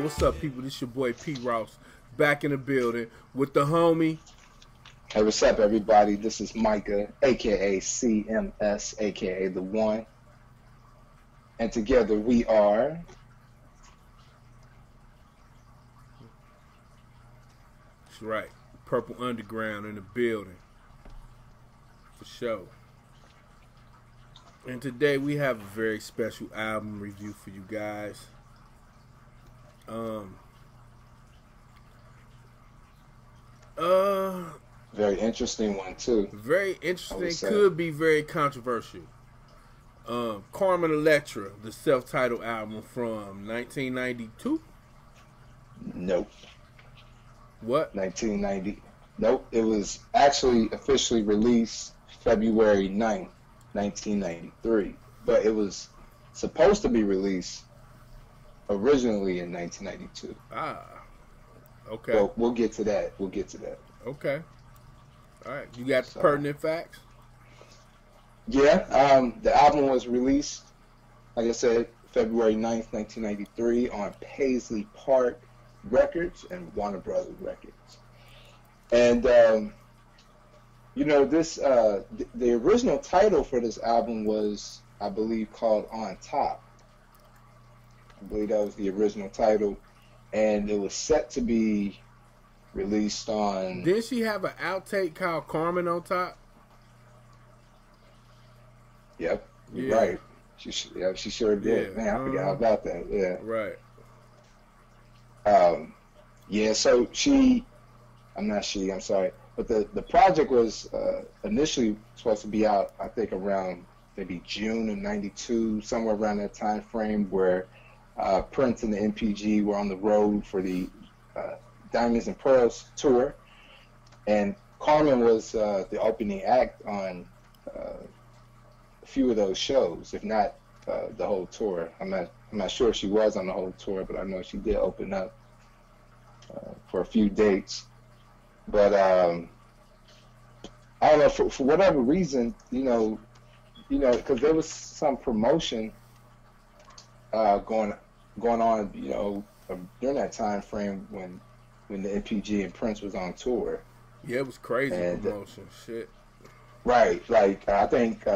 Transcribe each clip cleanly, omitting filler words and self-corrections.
what's up, people? This your boy P. Ross back in the building with the homie. Hey, what's up, everybody? This is Micah, aka CMS, aka The One. And together we are. That's right. Purple Underground in the building. For sure. And today we have a very special album review for you guys. Very interesting one too. Very interesting. Could be very controversial. Carmen Electra, the self-titled album from 1992. Nope. What? 1990. Nope. It was actually officially released February 9th, 1993. But it was supposed to be released originally in 1992. Ah. Okay. Well, we'll get to that. Okay. All right. You got the pertinent facts? Yeah. The album was released, like I said, February 9th, 1993 on Paisley Park Records and Warner Brothers Records. And, this, the original title for this album was, I believe, called On Top. I believe that was the original title. And it was set to be released on... Didn't she have an outtake called Carmen on Top? Yep, yeah. Right. She sure did. Yeah. Man, I forgot about that. Yeah. Right. I'm sorry. But the project was initially supposed to be out, I think, around maybe June of 92, somewhere around that time frame where Prince and the MPG were on the road for the Diamonds and Pearls tour. And Carmen was the opening act on a few of those shows, if not the whole tour. I'm not sure she was on the whole tour, but I know she did open up for a few dates. But I don't know, for whatever reason, because there was some promotion going on, during that time frame when the MPG and Prince was on tour. Yeah, it was crazy promotion. Shit. Right, like I think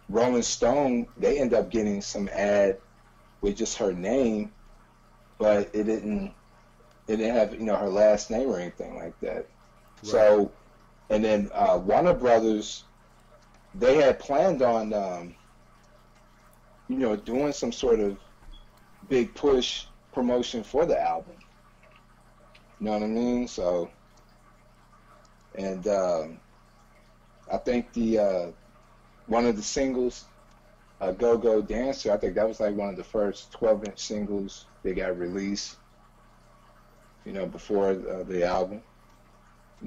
Rolling Stone, they end up getting some ad with just her name, but it didn't have her last name or anything like that. Right. So, and then Warner Brothers, they had planned on doing some sort of big push promotion for the album. You know what I mean? So, and I think the one of the singles, Go Go Dancer, I think that was like one of the first 12-inch singles they got released, before the album.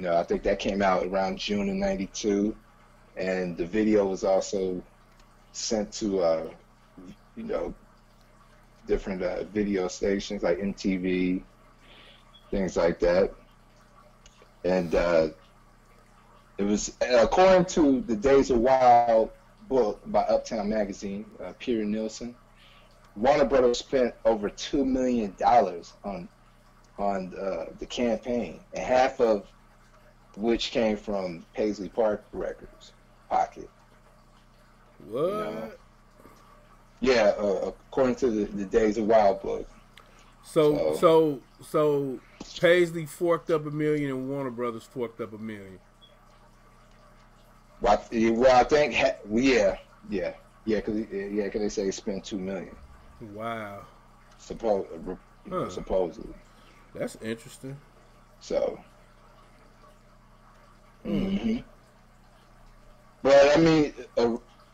I think that came out around June of 92, and the video was also sent to, different video stations like MTV, things like that. And it was, according to the Days of Wild book by Uptown Magazine, Peter Nielsen, Warner Brothers spent over $2 million on the campaign, and half of which came from Paisley Park Records pocket. What? Yeah, according to the Days of Wild book. So Paisley forked up $1 million and Warner Brothers forked up $1 million. Well, I think, because they say he spent $2 million. Wow. Supposedly. That's interesting. So. But I mean,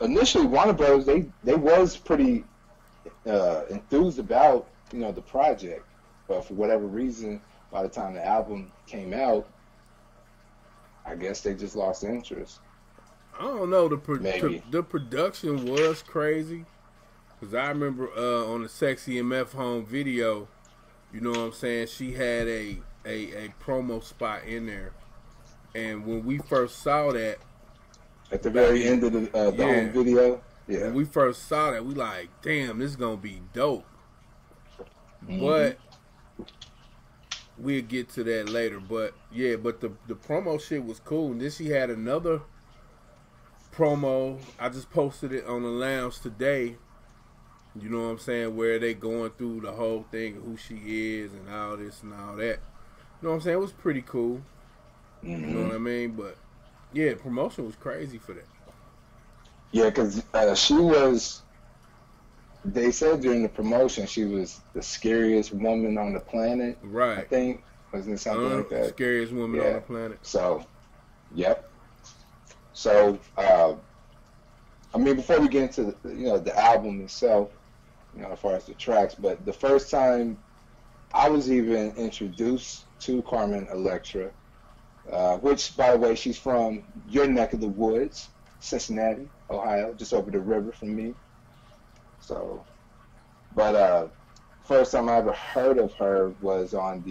initially Warner Bros. They was pretty enthused about the project, but for whatever reason, by the time the album came out, I guess they just lost interest. I don't know. The production was crazy, because I remember on the Sexy MF home video, you know what I'm saying, she had a promo spot in there, and when we first saw that at the very end of the home video, when we first saw that, we like, damn, this is gonna be dope. But we'll get to that later. But yeah, but the promo shit was cool. And then she had another promo. I just posted it on the lounge today. You know what I'm saying? Where they going through the whole thing of who she is and all this and all that. You know what I'm saying? It was pretty cool. You know what I mean? But yeah, promotion was crazy for that. Yeah, because she was. They said during the promotion she was the scariest woman on the planet. Right. I think wasn't it something like that? Scariest woman on the planet. So, yep. So, I mean, before we get into the album itself, as far as the tracks, but the first time I was even introduced to Carmen Electra, which, by the way, she's from your neck of the woods, Cincinnati, Ohio, just over the river from me. So, but first time I ever heard of her was on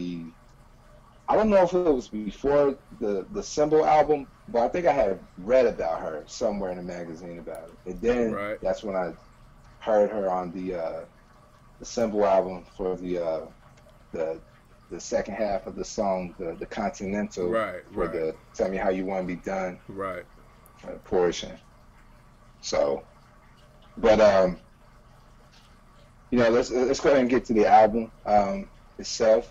I don't know if it was before the Symbol album, but I think I had read about her somewhere in a magazine about it. And then that's when I heard her on the Symbol album for the second half of the song, the Continental, for the Tell Me How You Want to Be Done portion. So, but let's go ahead and get to the album itself,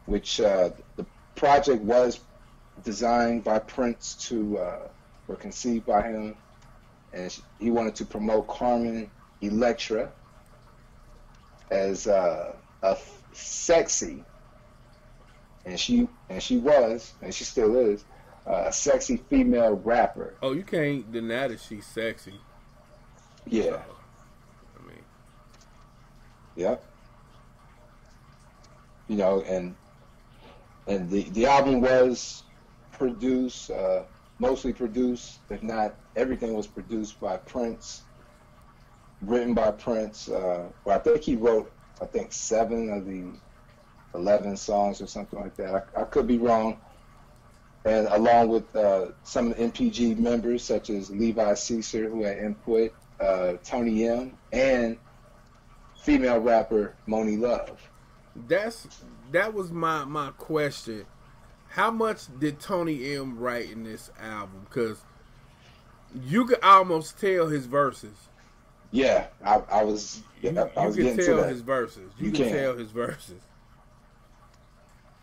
which the project was designed by Prince or conceived by him, and he wanted to promote Carmen Electra as a sexy, and she was, and she still is, a sexy female rapper. Oh, you can't deny that she's sexy. Yeah. So, I mean. Yep. And the album was produced, mostly produced, if not everything was produced by Prince, written by Prince. I think he wrote, 7 of the 11 songs or something like that. I could be wrong. And along with some of the MPG members, such as Levi Seacer, who had input, Tony M, and female rapper Monie Love. That was my question. How much did Tony M write in this album? Because you could almost tell his verses. Yeah, I was getting to that. You can tell his verses. You can tell his verses.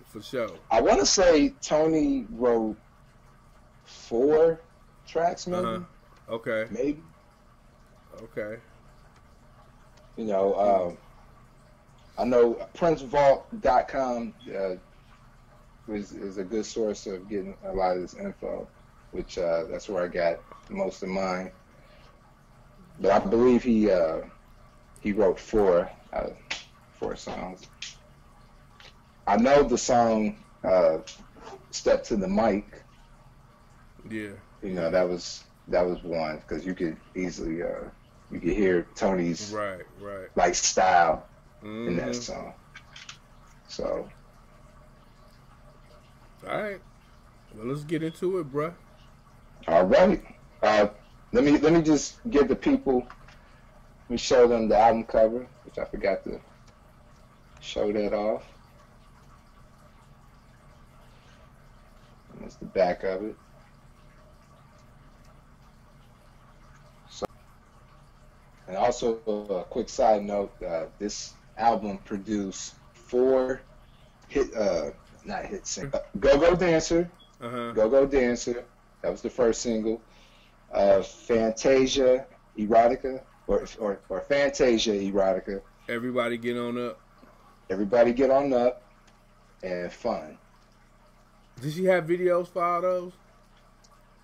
For sure. I want to say Tony wrote 4 tracks, maybe. Okay. Maybe. Okay. I know PrinceVault.com is a good source of getting a lot of this info, which that's where I got most of mine. But I believe he wrote 4 songs. I know the song "Step to the Mic." Yeah. That was one, because you could easily you could hear Tony's like style in that song. So, all right, well, let's get into it, bruh. All right. Let me just give the people. Let me show them the album cover, which I forgot to show that off. And that's the back of it. And also, a quick side note, this album produced 4 not hit singles. Go-Go Dancer, Go-Go Dancer, that was the first single. Fantasia Erotica, or Fantasia Erotica. Everybody Get On Up. Everybody Get On Up, and Fun. Did she have videos for all those?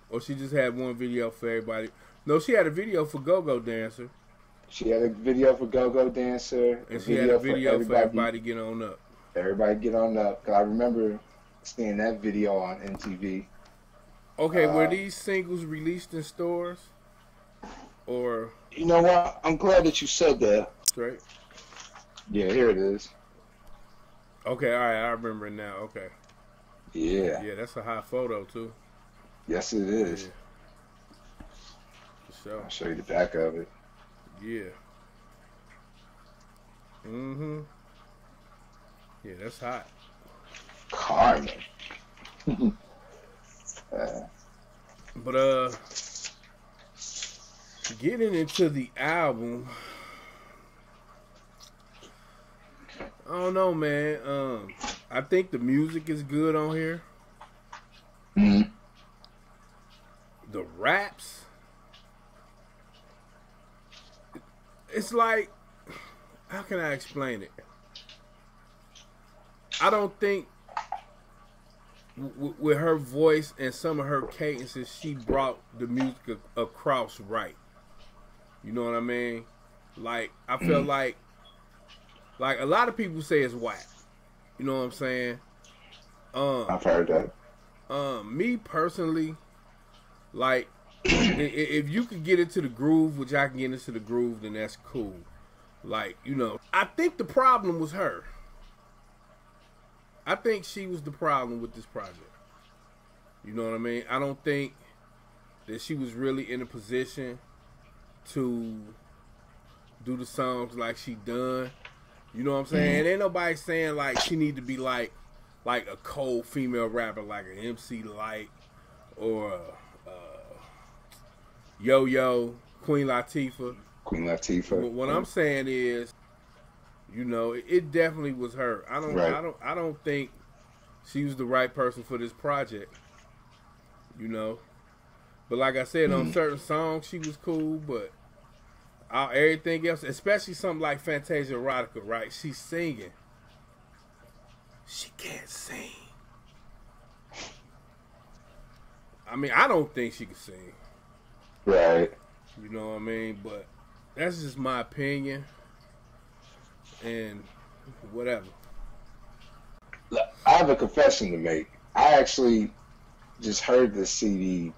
Or she just had one video for everybody? No, she had a video for Go-Go Dancer. She had a video for Go-Go Dancer. And she had a video for Everybody Get On Up. Everybody Get On Up. Cause I remember seeing that video on MTV. Okay, were these singles released in stores? Or... You know what? I'm glad that you said that. Straight? Yeah, here it is. Okay, all right. I remember it now. Okay. Yeah. Yeah, that's a hot photo, too. Yes, it is. Yeah. For sure. I'll show you the back of it. Yeah. Mm-hmm. Yeah, that's hot. Carmen. But getting into the album, I don't know, man. I think the music is good on here. Mm-hmm. The raps, it's like, how can I explain it? I don't think with her voice and some of her cadences, she brought the music across right. You know what I mean? Like, I feel like a lot of people say it's whack. You know what I'm saying? I've heard that. Me personally, like, if you could get into the groove, which I can get into the groove, then that's cool. Like, you know, I think the problem was her. I think she was the problem with this project. You know what I mean? I don't think that she was really in a position to do the songs like she done. You know what I'm saying? And ain't nobody saying like she need to be like a cold female rapper like an MC Light or Yo-Yo, Queen Latifah. What I'm saying is, you know, it definitely was her. I don't think she was the right person for this project. You know, but like I said, on certain songs she was cool, but everything else, especially something like Fantasia Erotica, right? She's singing. She can't sing. I mean, I don't think she can sing. Right. You know what I mean? But that's just my opinion. And whatever. Look, I have a confession to make. I actually just heard this CD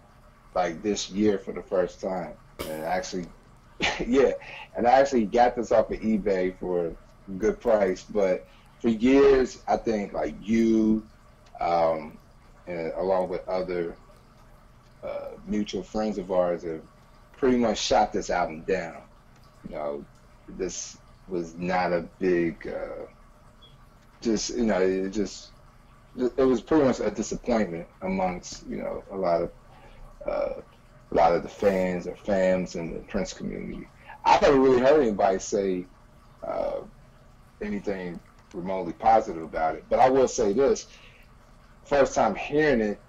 like this year for the first time. And actually, yeah. And I actually got this off of eBay for a good price. But for years, I think like you, and along with other mutual friends of ours have pretty much shot this album down. You know, this was not a big, it was pretty much a disappointment amongst, you know, a lot of the fans or fans in the Prince community. I haven't really heard anybody say anything remotely positive about it, but I will say this: first time hearing it,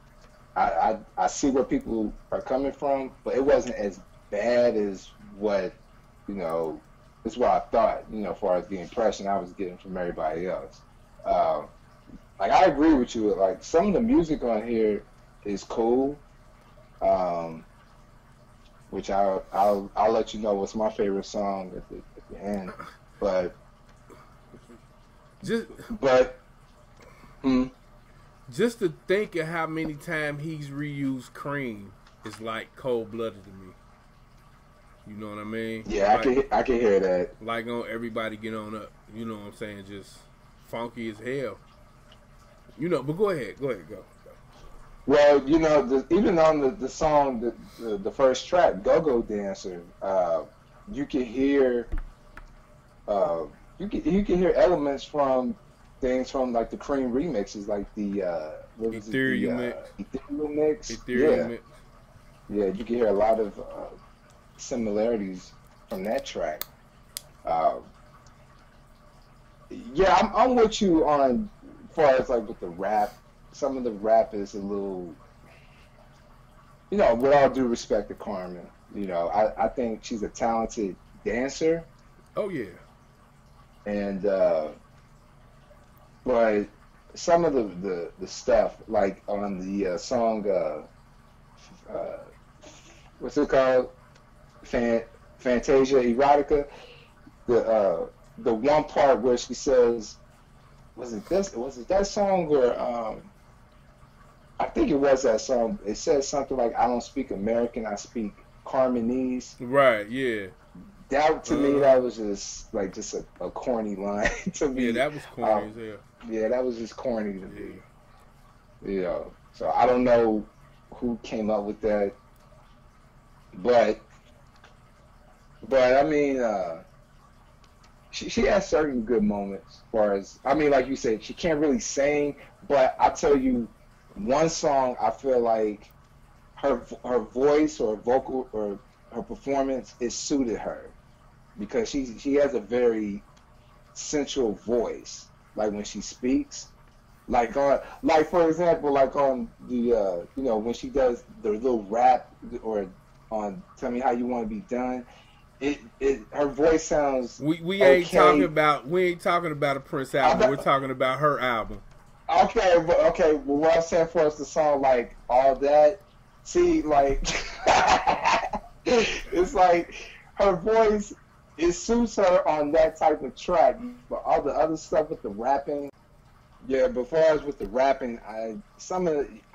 I see where people are coming from, but it wasn't as bad as what, you know, is what I thought, you know, as far as the impression I was getting from everybody else. Like, I agree with you. Like, some of the music on here is cool, which I'll let you know what's my favorite song at the end. But just to think of how many times he's reused Cream is like cold-blooded to me. You know what I mean? Yeah, like, I can hear that. Like on Everybody Get On Up. You know what I'm saying? Just funky as hell. You know, but go ahead, go. Well, you know, even on the song, the first track, Go-Go Dancer, you can hear you can hear elements from things from like the Cream remixes, like the Ethereal mix. Yeah, you can hear a lot of similarities from that track. Yeah, I'm with you on as far as like with the rap. Some of the rap is a little, you know, with all due respect to Carmen, you know, I think she's a talented dancer. Oh yeah. And but some of the stuff, like on the song, what's it called? Fantasia Erotica. The one part where she says, was it that song where I think it was that song. It says something like, "I don't speak American, I speak Carmenese." Right. Yeah. That to me, that was just like a corny line to me. Yeah, that was corny as hell. Yeah, that was just corny to me. You know, so I don't know who came up with that, but I mean, she has certain good moments. As far as, I mean, like you said, she can't really sing, but I tell you, one song I feel like her voice or vocal or her performance is suited her because she has a very sensual voice. Like when she speaks, like for example, like on the when she does the little rap or on "Tell Me How You Want to Be Done." Her voice sounds. We ain't talking about a Prince album. We're talking about her album. Okay. Well, what I'm saying for us, the song like All That. See, like it's like her voice. It suits her on that type of track, but all the other stuff with the rapping. Yeah, but as far as with the rapping, I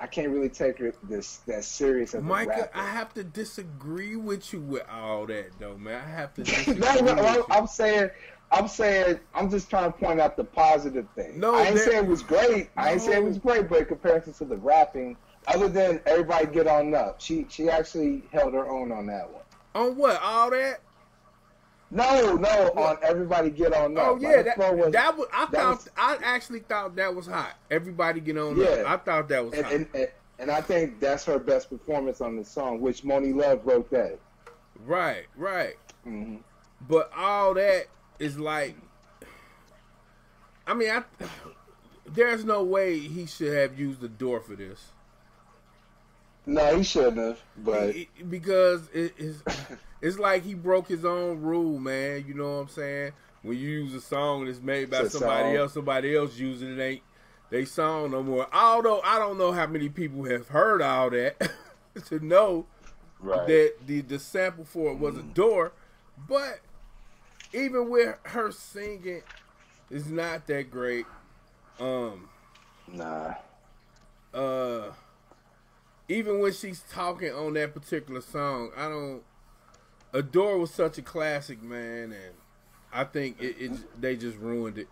can't really take that serious as Micah, a rapper. I have to disagree with you with all that though, man. I have to disagree no, I'm saying I'm just trying to point out the positive thing. No, I ain't saying it was great. No. I ain't saying it was great, but in comparison to the rapping, other than Everybody Get On Up, she actually held her own on that one. On what? All that? No, on Everybody Get On Up. Oh yeah, I actually thought that was hot. Everybody Get On Up. I thought that was hot. And I think that's her best performance on the song, which Monie Love wrote that. Right. Mm-hmm. But all that is like, I mean, there's no way he should have used the door for this. No, he shouldn't have. But because it's like he broke his own rule, man. You know what I'm saying? When you use a song that's made by somebody else using it ain't they song no more. Although I don't know how many people have heard all that to know that the sample for it was a door. But even with her singing, it's not that great. Nah. Even when she's talking on that particular song, Adore was such a classic, man, and I think they just ruined it.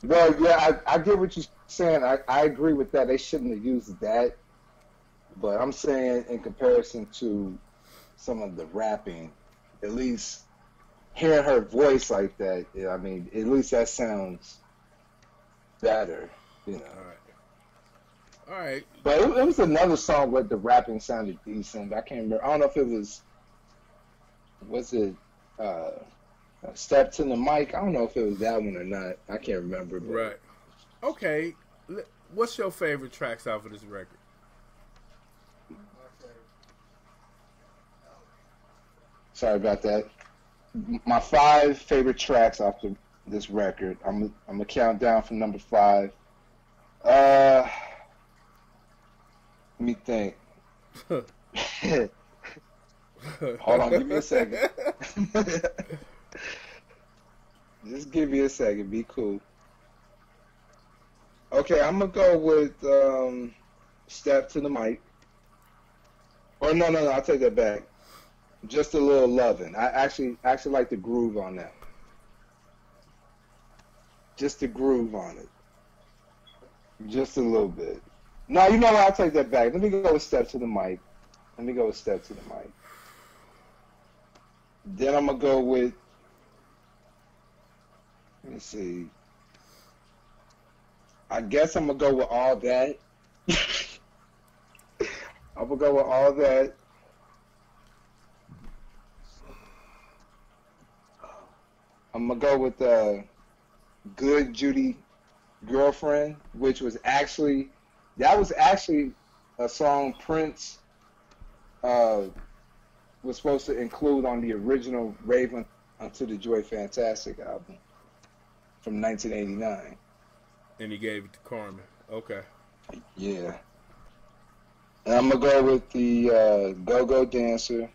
Well, yeah, I get what you're saying. I agree with that. They shouldn't have used that. But I'm saying in comparison to some of the rapping, at least hearing her voice like that, I mean, at least that sounds better, you know. All right. But it was another song where the rapping sounded decent. I can't remember. I don't know if it was it Step to the Mic? I don't know if it was that one or not. I can't remember. But. Right. Okay. What's your favorite tracks off of this record? Sorry about that. My 5 favorite tracks off this record. I'm gonna count down from number 5. Let me think. Hold on, give me a second. Just give me a second. Be cool. Okay, I'm gonna go with Step to the Mic. Or no, I'll take that back. Just a Little Lovin'. I actually like the groove on that. Just the groove on it. Just a little bit. No, you know what? I'll take that back. Let me go with Step to the Mic. Then I'm going to go with, let me see. I guess I'm going to go with All That. I'm going to go with All That. I'm going to go with Good Judy Girlfriend, which was actually a song Prince was supposed to include on the original Raven Unto the Joy Fantastic album from 1989. And he gave it to Carmen. Okay. Yeah. And I'm going to go with the Go-Go Dancer.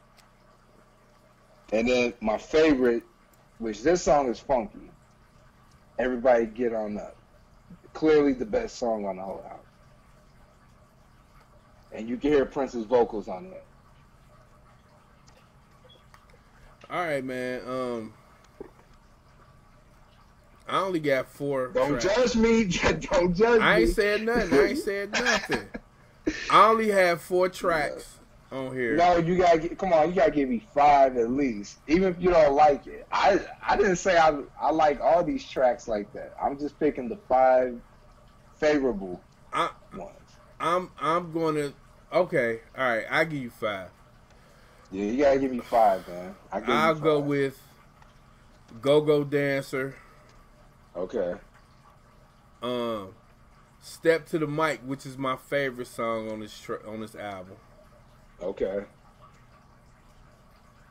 And then my favorite, which this song is funky, Everybody Get On Up. Clearly the best song on the whole album. And you can hear Prince's vocals on that. All right, man. I only got 4 Don't tracks. Judge me. Don't judge me. I ain't said nothing. I only have 4 tracks on here. No, you gotta come on. You gotta give me 5 at least, even if you don't like it. I didn't say I like all these tracks like that. I'm just picking the 5 favorable ones. I'm gonna. Okay, all right. I give you 5. Yeah, you gotta give me 5, man. I'll go with Go-Go Dancer. Okay. Step to the Mic, which is my favorite song on this album. Okay.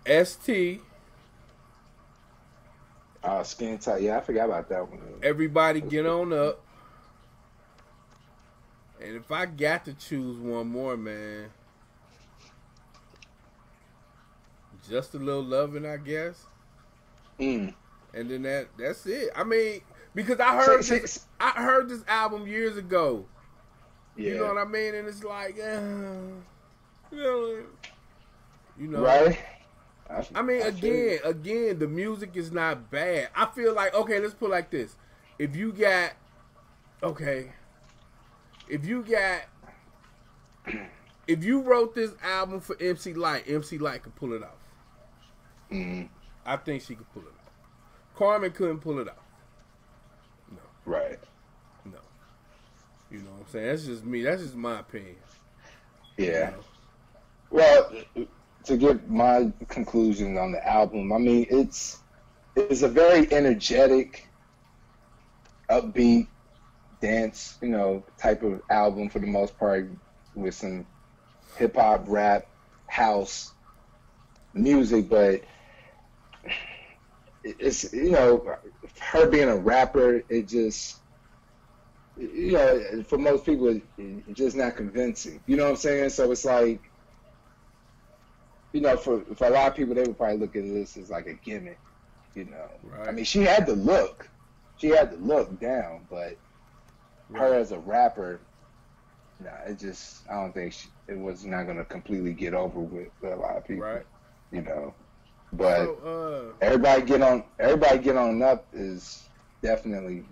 ST. Skin Tight. Yeah, I forgot about that one. Everybody Get On Up. And if I got to choose one more, man, Just a Little Lovin', I guess. And then that's it. I mean, because I heard this album years ago. Yeah. You know what I mean? And it's like, you know. Right. I mean, again, the music is not bad. I feel like, okay, let's put it like this. If you wrote this album for MC Lyte could pull it off. I think she could pull it off. Carmen couldn't pull it off. No. Right. No. You know what I'm saying? That's just me. That's just my opinion. Yeah. You know? Well, to give my conclusion on the album, I mean, it's a very energetic, upbeat, dance, type of album for the most part, with some hip hop, rap, house music, but it's, her being a rapper, it just, for most people, it's just not convincing. You know what I'm saying? So it's like, for a lot of people, they would probably look at this as like a gimmick, Right. I mean, she had the look down, but her as a rapper, I don't think it was not going to completely get over with a lot of people, right? But everybody get on up is definitely,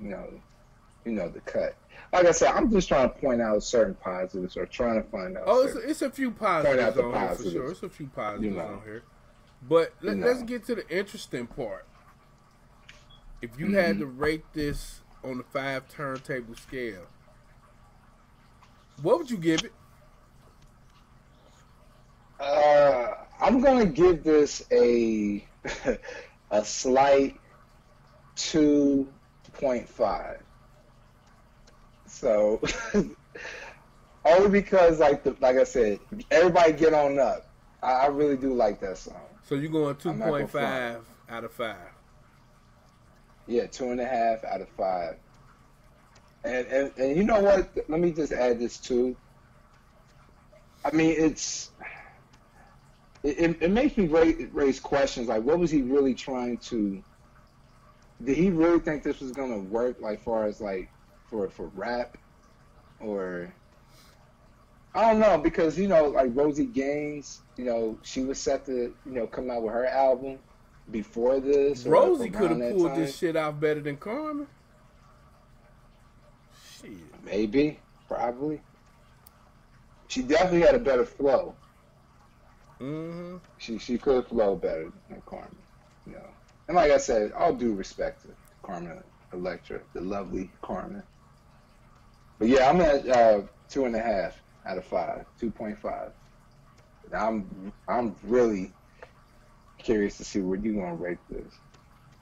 the cut. Like I said, I'm just trying to point out certain positives or trying to find out. It's a few positives on here for sure. It's a few positives on here. But let's get to the interesting part. If you had to rate this on the 5 turntable scale, what would you give it? I'm gonna give this a slight 2.5. So only because like I said, everybody get on up. I really do like that song. So you're going 2.5 out of 5. Yeah, 2.5 out of 5. And you know what? Let me just add this too. I mean, it makes me raise questions like, what was he really trying to? Did he really think this was gonna work? Like, far as like for rap, or I don't know, because like Rosie Gaines, she was set to come out with her album before this. Rosie could have pulled this shit out better than Carmen. Shit. Maybe, probably. She definitely had a better flow. Mm-hmm. She could flow better than Carmen, And like I said, all due respect to Carmen Electra, the lovely Carmen. But yeah, I'm at 2.5 out of 5, 2.5. I'm really curious to see where you gonna rate this,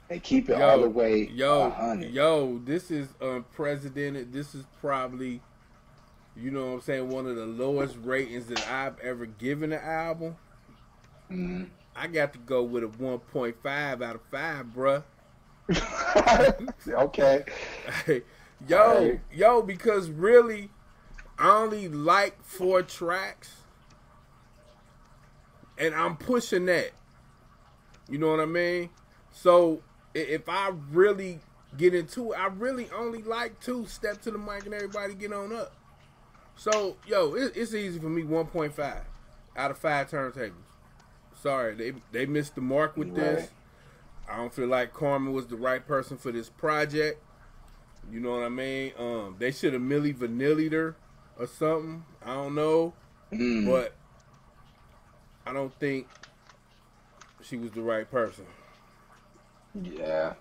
and keep it all the way 100. This is unprecedented. This is probably, one of the lowest ratings that I've ever given an album. Mm-hmm. I got to go with a 1.5 out of 5, bruh. Okay. Because really, I only like 4 tracks, and I'm pushing that. You know what I mean? So if I really get into it, I really only like 2, Step to the Mic and Everybody Get On Up. So, it's easy for me, 1.5 out of 5 turntables. Sorry, they missed the mark with this. I don't feel like Carmen was the right person for this project. You know what I mean? They should have Milli Vanilli'd her or something. I don't know. But I don't think she was the right person. Yeah.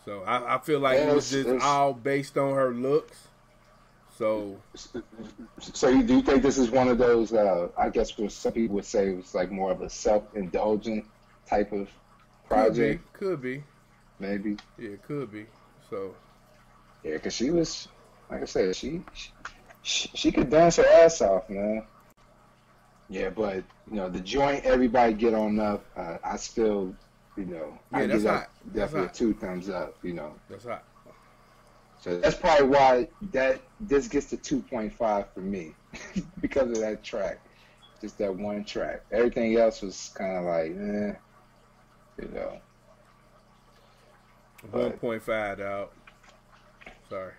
So I feel like it was just all based on her looks. So do you think this is one of those? I guess what some people would say it was like more of a self-indulgent type of project. Could be. Maybe. Yeah, it could be. So. Yeah, because she was, like I said, she could dance her ass off, man. Yeah, but the joint everybody get on up. I still, I give that definitely a 2 thumbs up. That's hot. So that's probably why this gets to 2.5 for me because of that track, just that one track. Everything else was kind of like, 1.5 out. Sorry.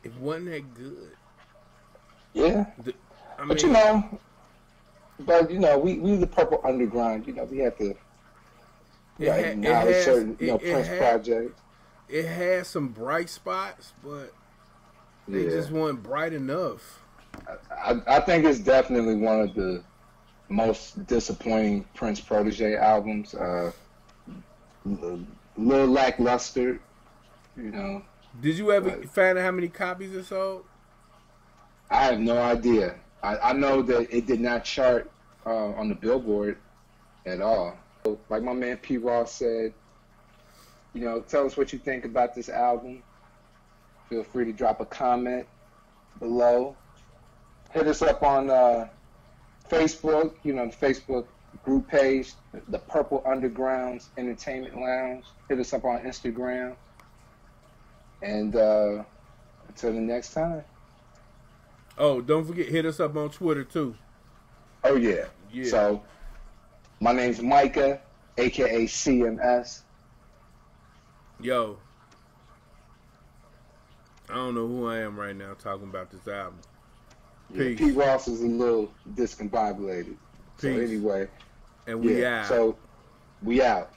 It wasn't that good. Yeah. We the Purple Underground. We have to acknowledge certain Prince projects. It had some bright spots, but they just weren't bright enough. I think it's definitely one of the most disappointing Prince protégée albums. A little lackluster, Did you ever find out how many copies it sold? I have no idea. I know that it did not chart on the Billboard at all. Like my man P. Ross said, tell us what you think about this album. Feel free to drop a comment below. Hit us up on Facebook, the Facebook group page, the Purple Underground's Entertainment Lounge. Hit us up on Instagram. And until the next time. Oh, don't forget, hit us up on Twitter too. Oh, yeah. So, my name's Micah, a.k.a. CMS. Yo, I don't know who I am right now talking about this album. Peace. P. Ross is a little discombobulated. Peace. So anyway. And we out. So, we out.